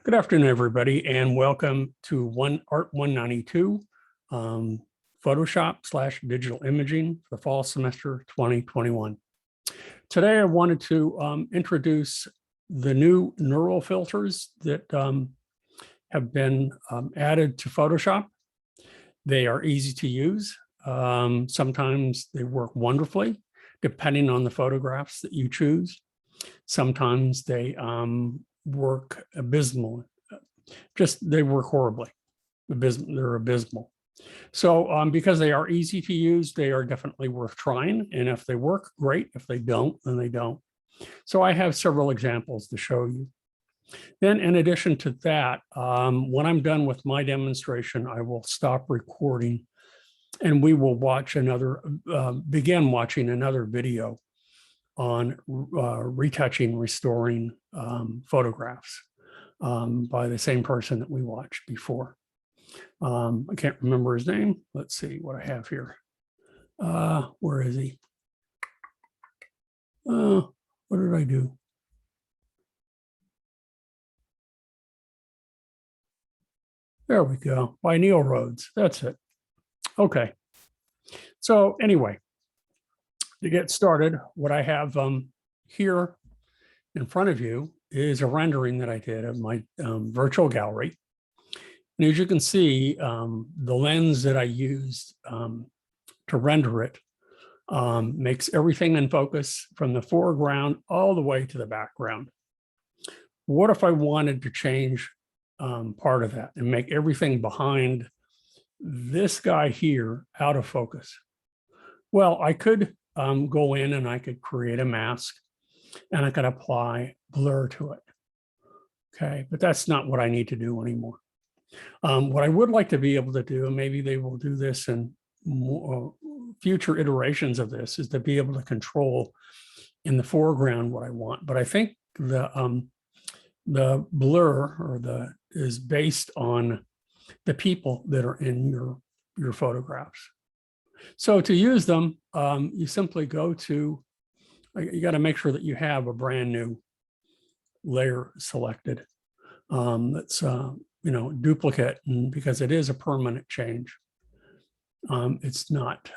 Good afternoon, everybody, and welcome to Art 192, Photoshop/digital imaging for the fall semester 2021. Today, I wanted to introduce the new neural filters that have been added to Photoshop. They are easy to use. Sometimes they work wonderfully, depending on the photographs that you choose. Sometimes they work abysmally. They work horribly. They're abysmal. So because they are easy to use, they are definitely worth trying. And if they work, great. If they don't, then they don't. So I have several examples to show you. Then in addition to that, when I'm done with my demonstration, I will stop recording and we will watch begin watching another video on retouching, restoring photographs by the same person that we watched before. I can't remember his name. Let's see what I have here. Where is he? What did I do? There we go, by Neil Rhodes. That's it. Okay. So anyway, to get started, what I have here in front of you is a rendering that I did of my virtual gallery. And as you can see, the lens that I used to render it makes everything in focus from the foreground all the way to the background. What if I wanted to change part of that and make everything behind this guy here out of focus? Well, I could go in and I could create a mask and I could apply blur to it. Okay, but that's not what I need to do anymore. What I would like to be able to do, and maybe they will do this in future iterations of this, is to be able to control in the foreground what I want. But I think the blur is based on the people that are in your photographs. So to use them, you simply go to, you got to make sure that you have a brand new layer selected. That's duplicate, and because it is a permanent change. It's not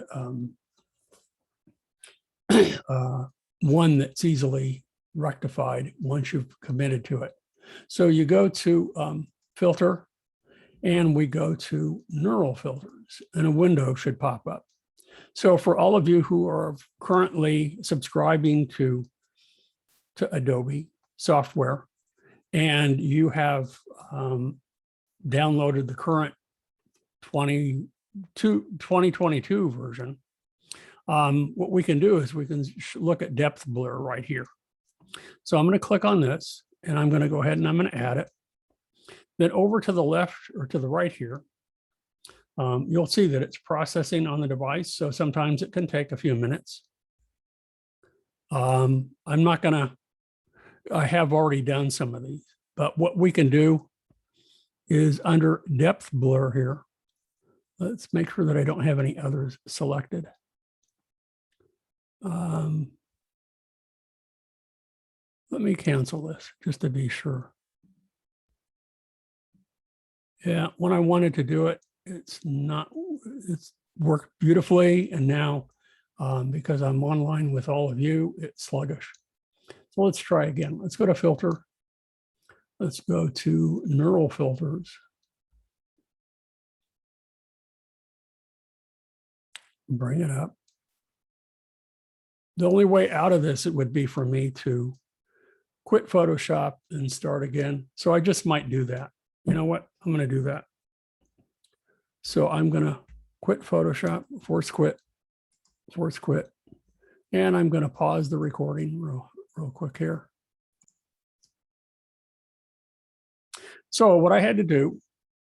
one that's easily rectified once you've committed to it. So you go to filter, and we go to neural filters, and a window should pop up. So for all of you who are currently subscribing to Adobe software, and you have downloaded the current 2022 version, what we can do is we can look at depth blur right here. So I'm going to click on this, and I'm going to go ahead and I'm going to add it. Then over to the left or to the right here, you'll see that it's processing on the device. So sometimes it can take a few minutes. I have already done some of these, but what we can do is under depth blur here. Let's make sure that I don't have any others selected. Let me cancel this just to be sure. Yeah, when I wanted to do it, it's worked beautifully. And now, because I'm online with all of you, it's sluggish. So let's try again. Let's go to filter. Let's go to neural filters. Bring it up. The only way out of this, it would be for me to quit Photoshop and start again. So I just might do that. You know what? I'm going to do that. So I'm going to quit Photoshop, force quit, and I'm going to pause the recording real quick here. So what I had to do,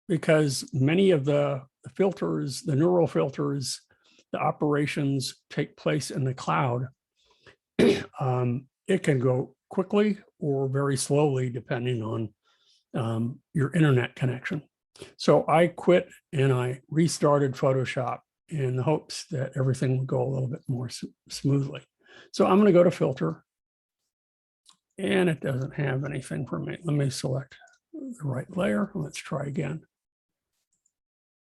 because many of the filters, the neural filters, the operations take place in the cloud, it can go quickly or very slowly depending on your internet connection. So I quit and I restarted Photoshop in the hopes that everything would go a little bit more smoothly. So I'm going to go to filter, and it doesn't have anything for me. Let me select the right layer. Let's try again.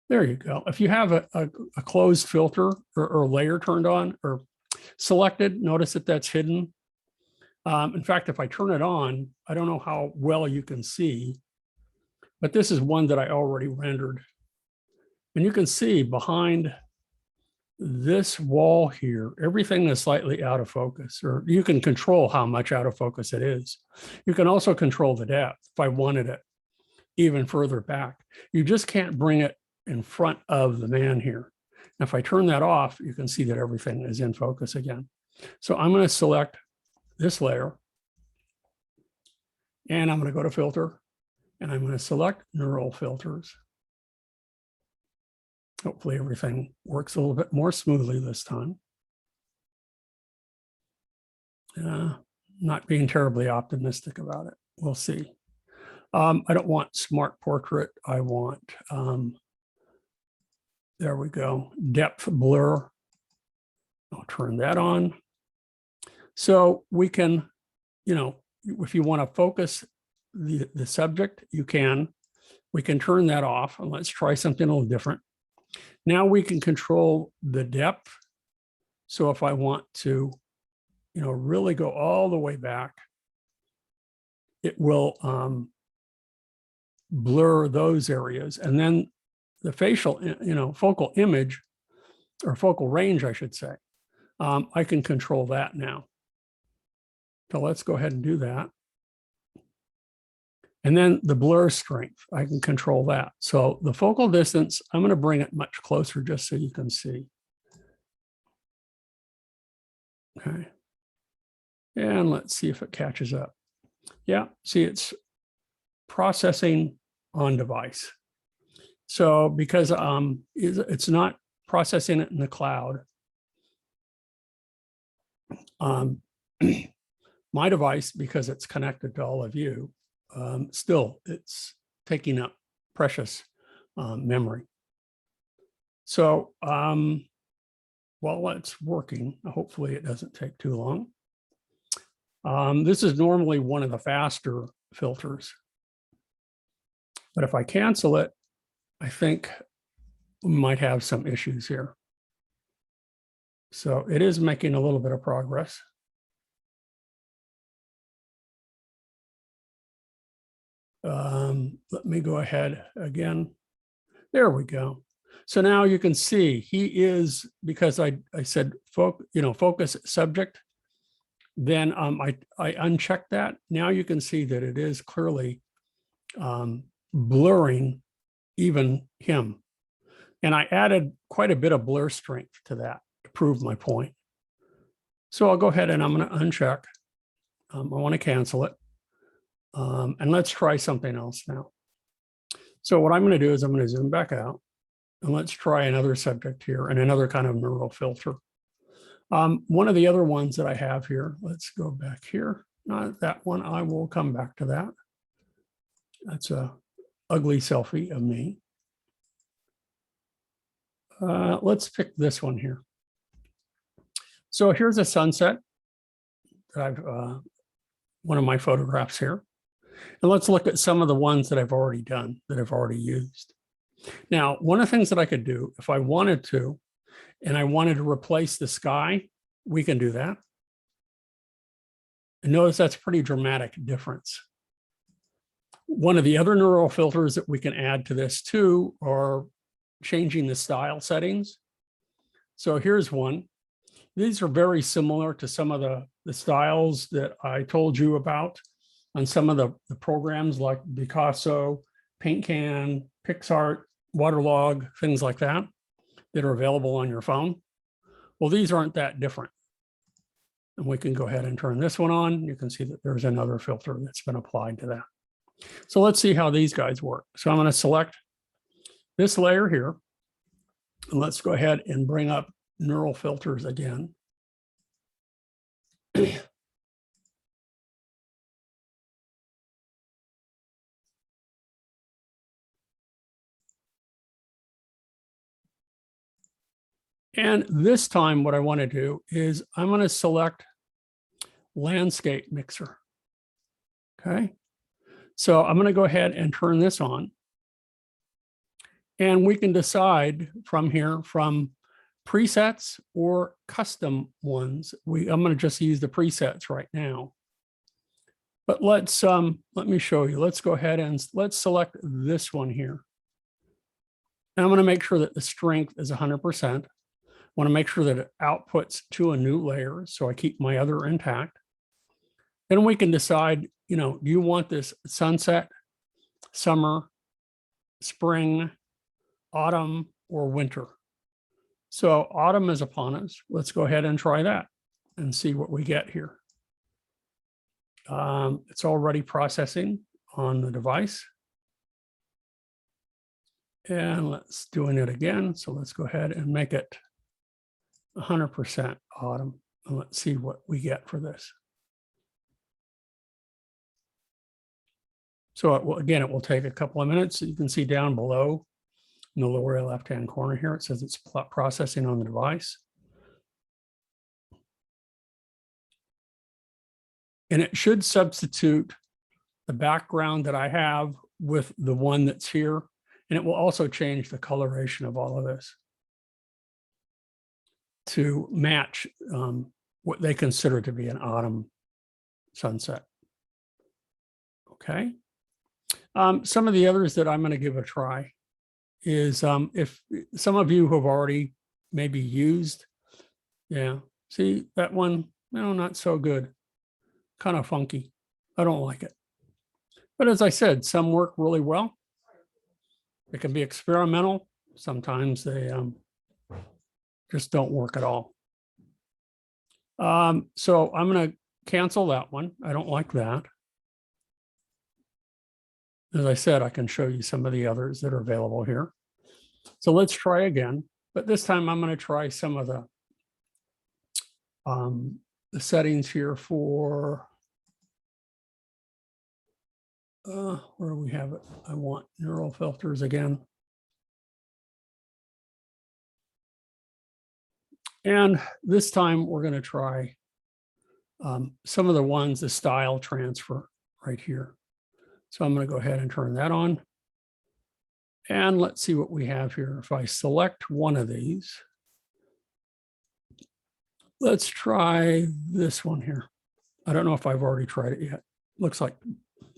There you go. If you have a closed filter or layer turned on or selected, notice that that's hidden. In fact, if I turn it on, I don't know how well you can see, but this is one that I already rendered. And you can see behind this wall here, everything is slightly out of focus, or you can control how much out of focus it is. You can also control the depth if I wanted it even further back. You just can't bring it in front of the man here. And if I turn that off, you can see that everything is in focus again. So I'm going to select this layer and I'm going to go to filter and I'm going to select neural filters. Hopefully everything works a little bit more smoothly this time. Not being terribly optimistic about it. We'll see. I don't want smart portrait. I want, there we go, depth blur. I'll turn that on. So we can, you know, if you want to focus the subject, you can. We can turn that off and let's try something a little different. Now we can control the depth. So if I want to, you know, really go all the way back, it will blur those areas. And then the facial, you know, focal image or focal range, I should say, I can control that now. So let's go ahead and do that. And then the blur strength, I can control that. So the focal distance, I'm going to bring it much closer just so you can see. Okay. And let's see if it catches up. Yeah, see, it's processing on device. So because it's not processing it in the cloud, my device, because it's connected to all of you, still it's taking up precious memory. So while it's working, hopefully it doesn't take too long. This is normally one of the faster filters, but if I cancel it, I think we might have some issues here. So it is making a little bit of progress. Let me go ahead again. There we go. So now you can see he is, because I said, focus subject, then I unchecked that. Now you can see that it is clearly blurring even him. And I added quite a bit of blur strength to that to prove my point. So I'll go ahead and I'm going to uncheck. I want to cancel it. And let's try something else now. So what I'm going to do is I'm going to zoom back out and let's try another subject here and another kind of neural filter. One of the other ones that I have here, let's go back here. Not that one, I will come back to that. That's a ugly selfie of me. Let's pick this one here. So here's a sunset that I've, one of my photographs here. And let's look at some of the ones that I've already done, that I've already used. Now, one of the things that I could do if I wanted to, and I wanted to replace the sky, we can do that. And notice that's a pretty dramatic difference. One of the other neural filters that we can add to this too are changing the style settings. So here's one. These are very similar to some of the styles that I told you about on some of the programs like Picasso, Paint Can, PixArt, Waterlog, things like that, that are available on your phone. Well, these aren't that different. And we can go ahead and turn this one on. You can see that there's another filter that's been applied to that. So let's see how these guys work. So I'm going to select this layer here. And let's go ahead and bring up neural filters again. And this time, what I want to do is I'm going to select landscape mixer. Okay. So I'm going to go ahead and turn this on. And we can decide from here from presets or custom ones. I'm going to just use the presets right now. But let me show you. Let's go ahead and let's select this one here. And I'm going to make sure that the strength is 100%. I want to make sure that it outputs to a new layer so I keep my other intact. Then we can decide, do you want this sunset, summer, spring, autumn, or winter? So autumn is upon us. Let's go ahead and try that and see what we get here. It's already processing on the device. And let's doing it again. So let's go ahead and make it 100% autumn. And let's see what we get for this. So again, it will take a couple of minutes. You can see down below in the lower left-hand corner here, it says it's processing on the device. And it should substitute the background that I have with the one that's here. And it will also change the coloration of all of this to match what they consider to be an autumn sunset. Okay. Some of the others that I'm going to give a try is if some of you have already maybe used, see that one, not so good, kind of funky. I don't like it. But as I said, some work really well. It can be experimental. Sometimes they just don't work at all. So I'm going to cancel that one. I don't like that. As I said, I can show you some of the others that are available here. So let's try again, but this time I'm going to try some of the settings here for, where do we have it? I want neural filters again. And this time we're going to try some of the ones, the style transfer right here. So I'm going to go ahead and turn that on. And let's see what we have here. If I select one of these, let's try this one here. I don't know if I've already tried it yet. Looks like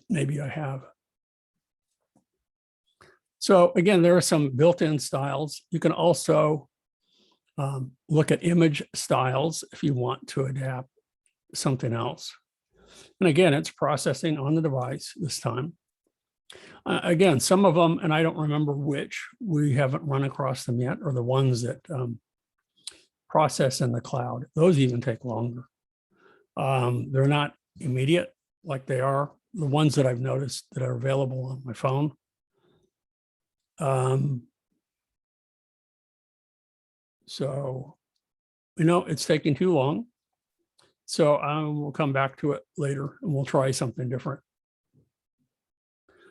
maybe I have. So again, there are some built-in styles. You can also look at image styles if you want to adapt something else. And again, it's processing on the device this time. Again, some of them, and I don't remember which, we haven't run across them yet, are the ones that process in the cloud. Those even take longer. They're not immediate like they are the ones that I've noticed that are available on my phone. So, it's taking too long. So we'll come back to it later and we'll try something different.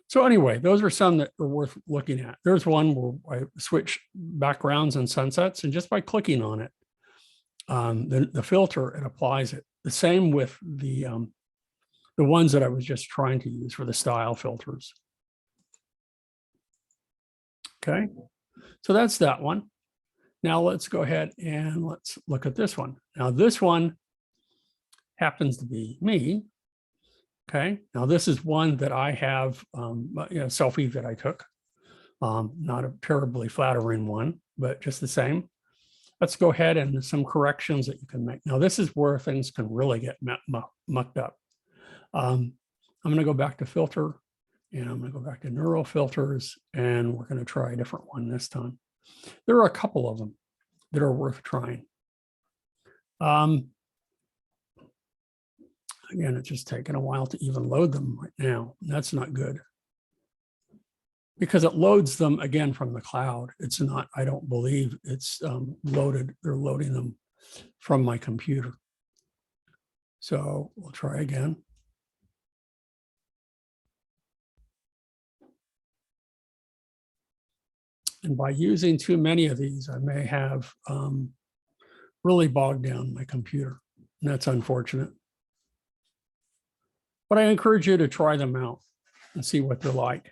So anyway, those are some that are worth looking at. There's one where I switch backgrounds and sunsets, and just by clicking on it, the filter, it applies it. The same with the ones that I was just trying to use for the style filters. Okay, so that's that one. Now let's go ahead and let's look at this one. Now this one happens to be me. Okay, now this is one that I have, selfie that I took. Not a terribly flattering one, but just the same. Let's go ahead and some corrections that you can make. Now this is where things can really get mucked up. I'm going to go back to filter, and I'm going to go back to neural filters, and we're going to try a different one this time. There are a couple of them that are worth trying. Again, it's just taking a while to even load them right now. That's not good, because it loads them again from the cloud. It's not, I don't believe it's loaded. They're loading them from my computer. So we'll try again. And by using too many of these, I may have really bogged down my computer. And that's unfortunate. But I encourage you to try them out. and see what they're like.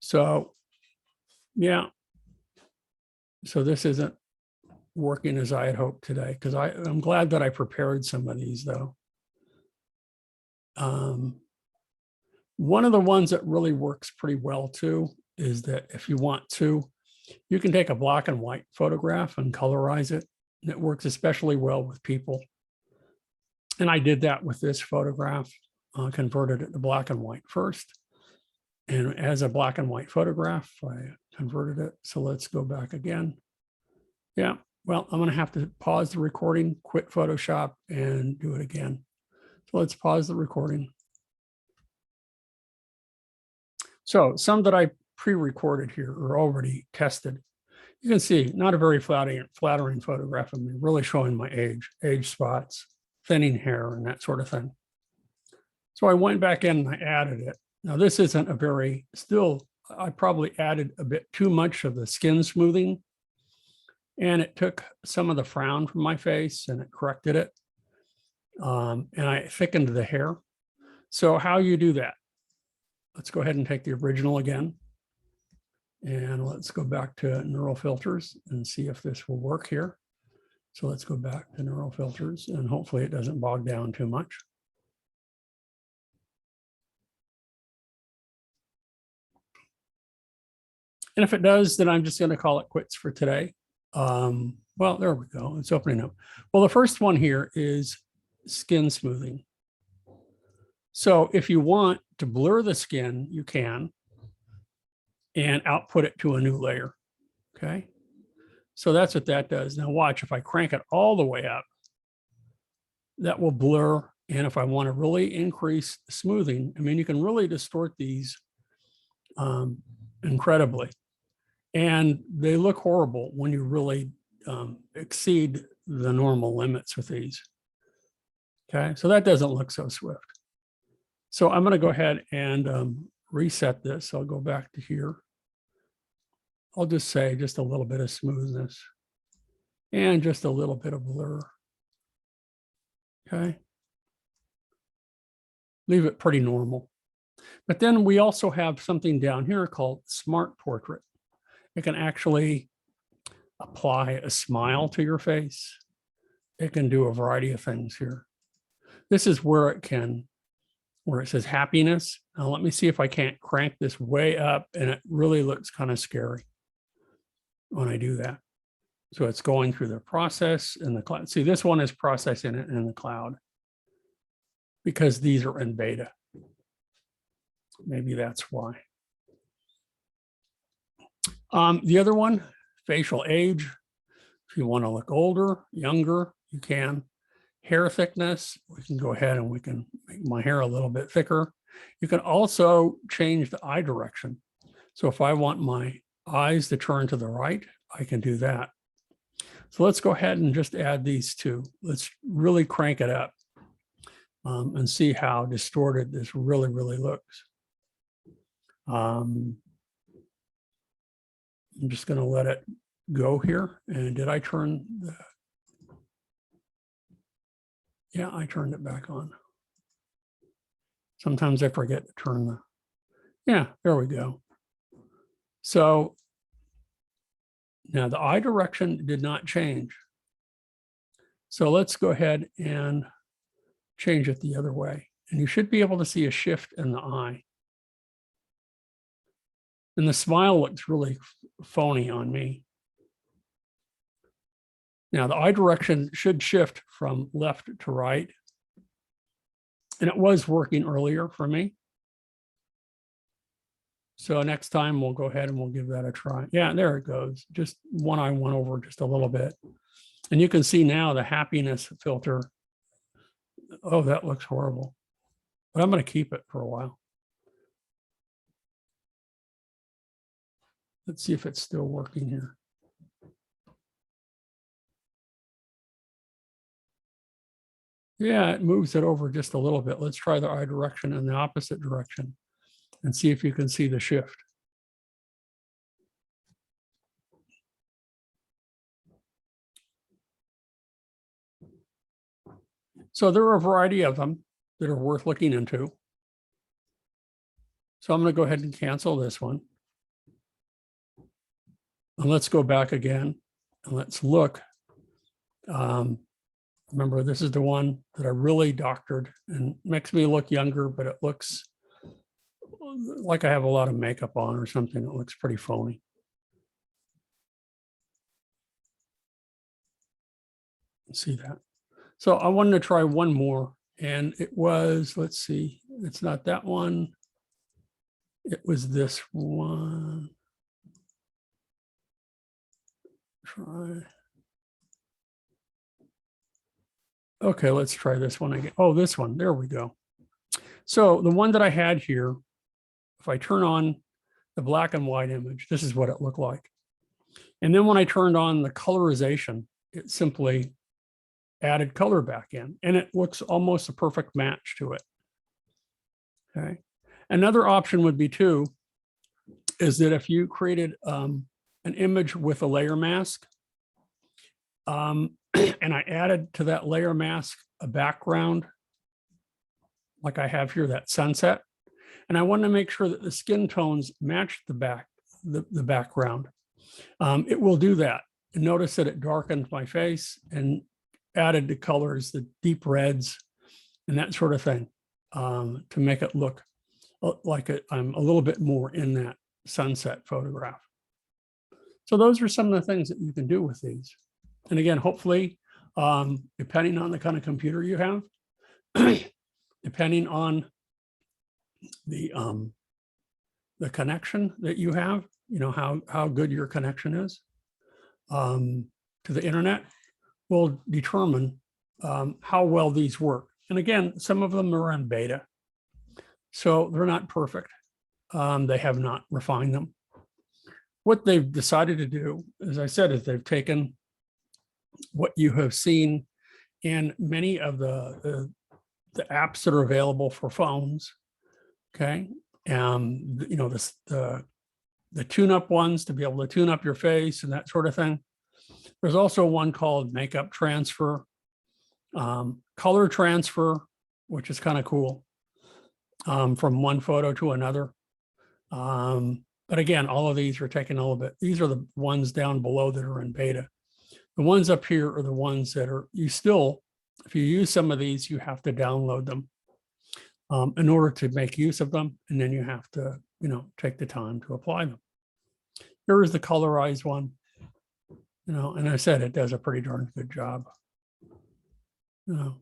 So, yeah. So this isn't working as I had hoped today, because I'm glad that I prepared some of these though. One of the ones that really works pretty well too is that if you want to, you can take a black and white photograph and colorize it. And it works especially well with people. And I did that with this photograph, converted it to black and white first. And as a black and white photograph, I converted it. So let's go back again. Yeah, well, I'm going to have to pause the recording, quit Photoshop, and do it again. So let's pause the recording. So some that I pre-recorded here are already tested. You can see not a very flattering photograph of me, really showing my age spots, thinning hair, and that sort of thing. So I went back in and I added it. Now this isn't a very, still, I probably added a bit too much of the skin smoothing, and it took some of the frown from my face and it corrected it. And I thickened the hair. So how you do that? Let's go ahead and take the original again. And let's go back to neural filters and see if this will work here. So let's go back to neural filters and hopefully it doesn't bog down too much. And if it does, then I'm just going to call it quits for today. Well, there we go. It's opening up. Well, the first one here is skin smoothing. So if you want to blur the skin, you can, and output it to a new layer. Okay. So that's what that does. Now watch, if I crank it all the way up, that will blur. And if I want to really increase the smoothing, I mean, you can really distort these incredibly. And they look horrible when you really exceed the normal limits with these. Okay, so that doesn't look so swift. So I'm going to go ahead and reset this. I'll go back to here. I'll just say just a little bit of smoothness and just a little bit of blur. Okay. Leave it pretty normal. But then we also have something down here called Smart Portrait. It can actually apply a smile to your face. It can do a variety of things here. This is where it can, where it says happiness. Now let me see if I can't crank this way up, and it really looks kind of scary when I do that. So it's going through the process in the cloud. See, this one is processing it in the cloud because these are in beta. Maybe that's why. The other one, facial age. If you want to look older, younger, you can. Hair thickness, we can go ahead and we can make my hair a little bit thicker. You can also change the eye direction. So if I want my eyes to turn to the right, I can do that. So let's go ahead and just add these two. Let's really crank it up and see how distorted this really, really looks. I'm just going to let it go here. And did I turn the... Yeah, I turned it back on. Sometimes I forget to turn the... Yeah, there we go. So now the eye direction did not change. So let's go ahead and change it the other way. And you should be able to see a shift in the eye. And the smile looks really phony on me. Now the eye direction should shift from left to right. And it was working earlier for me. So next time we'll go ahead and we'll give that a try. Yeah, there it goes. Just one eye went over just a little bit. And you can see now the happiness filter. Oh, that looks horrible. But I'm going to keep it for a while. Let's see if it's still working here. Yeah, it moves it over just a little bit. Let's try the eye direction in the opposite direction and see if you can see the shift. So there are a variety of them that are worth looking into. So I'm going to go ahead and cancel this one. And let's go back again and let's look. Remember, this is the one that I really doctored and makes me look younger, but it looks like I have a lot of makeup on or something. It looks pretty phony. See that? So I wanted to try one more, and it was, let's see, it's not that one. It was this one. Try. Okay, let's try this one again. Oh, this one, there we go. So the one that I had here, if I turn on the black and white image, this is what it looked like. And then when I turned on the colorization, it simply added color back in, and it looks almost a perfect match to it. Okay. Another option would be too, is that if you created an image with a layer mask, and I added to that layer mask a background, like I have here, that sunset, and I want to make sure that the skin tones match the background. It will do that. And notice that it darkened my face and added the colors, the deep reds, and that sort of thing, to make it look like I'm a little bit more in that sunset photograph. So those are some of the things that you can do with these. And again, hopefully, depending on the kind of computer you have, depending on the connection that you have, you know, how good your connection is to the internet, will determine how well these work. And again, some of them are in beta, so they're not perfect. They have not refined them. What they've decided to do, as I said, is they've taken what you have seen in many of the apps that are available for phones. Okay, you know, the tune-up ones to be able to tune up your face and that sort of thing. There's also one called makeup transfer, color transfer, which is kind of cool, from one photo to another. But again, all of these are taking a little bit. These are the ones down below that are in beta. The ones up here are the ones that are, you still, if you use some of these, you have to download them in order to make use of them. And then you have to, you know, take the time to apply them. Here is the colorized one, you know, and I said it does a pretty darn good job. You know,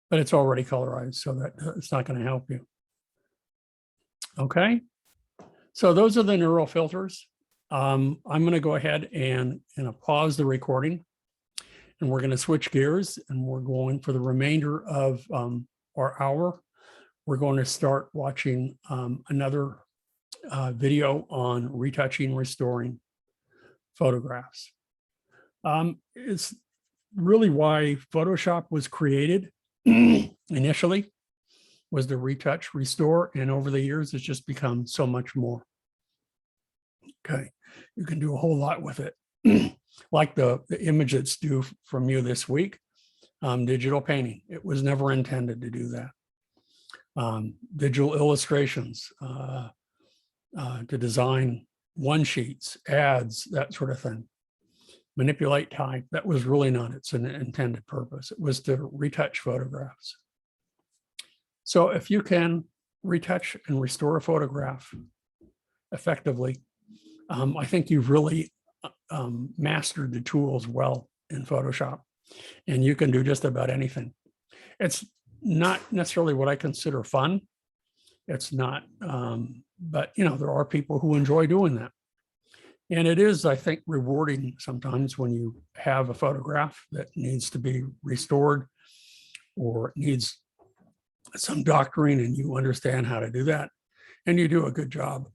but it's already colorized, so that it's not going to help you. Okay. So those are the neural filters. I'm going to go ahead and pause the recording, and we're going to switch gears, and we're going for the remainder of our hour. We're going to start watching another video on retouching, restoring photographs. It's really why Photoshop was created initially, was to retouch, restore, and over the years, it's just become so much more. Okay, you can do a whole lot with it. Like the image that's due from you this week, digital painting. It was never intended to do that. Digital illustrations, to design one sheets, ads, that sort of thing. Manipulate type, that was really not its intended purpose. It was to retouch photographs. So if you can retouch and restore a photograph effectively, I think you've really mastered the tools well in Photoshop, and you can do just about anything. It's not necessarily what I consider fun. It's not, but you know, there are people who enjoy doing that. And it is, I think, rewarding sometimes when you have a photograph that needs to be restored or needs some doctoring, and you understand how to do that, and you do a good job.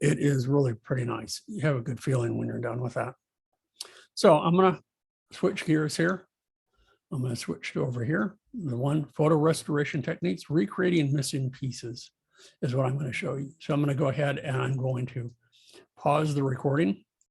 It is really pretty nice. You have a good feeling when you're done with that. So I'm going to switch gears here. I'm going to switch to over here. The one, photo restoration techniques, recreating missing pieces is what I'm going to show you. So I'm going to go ahead and I'm going to pause the recording.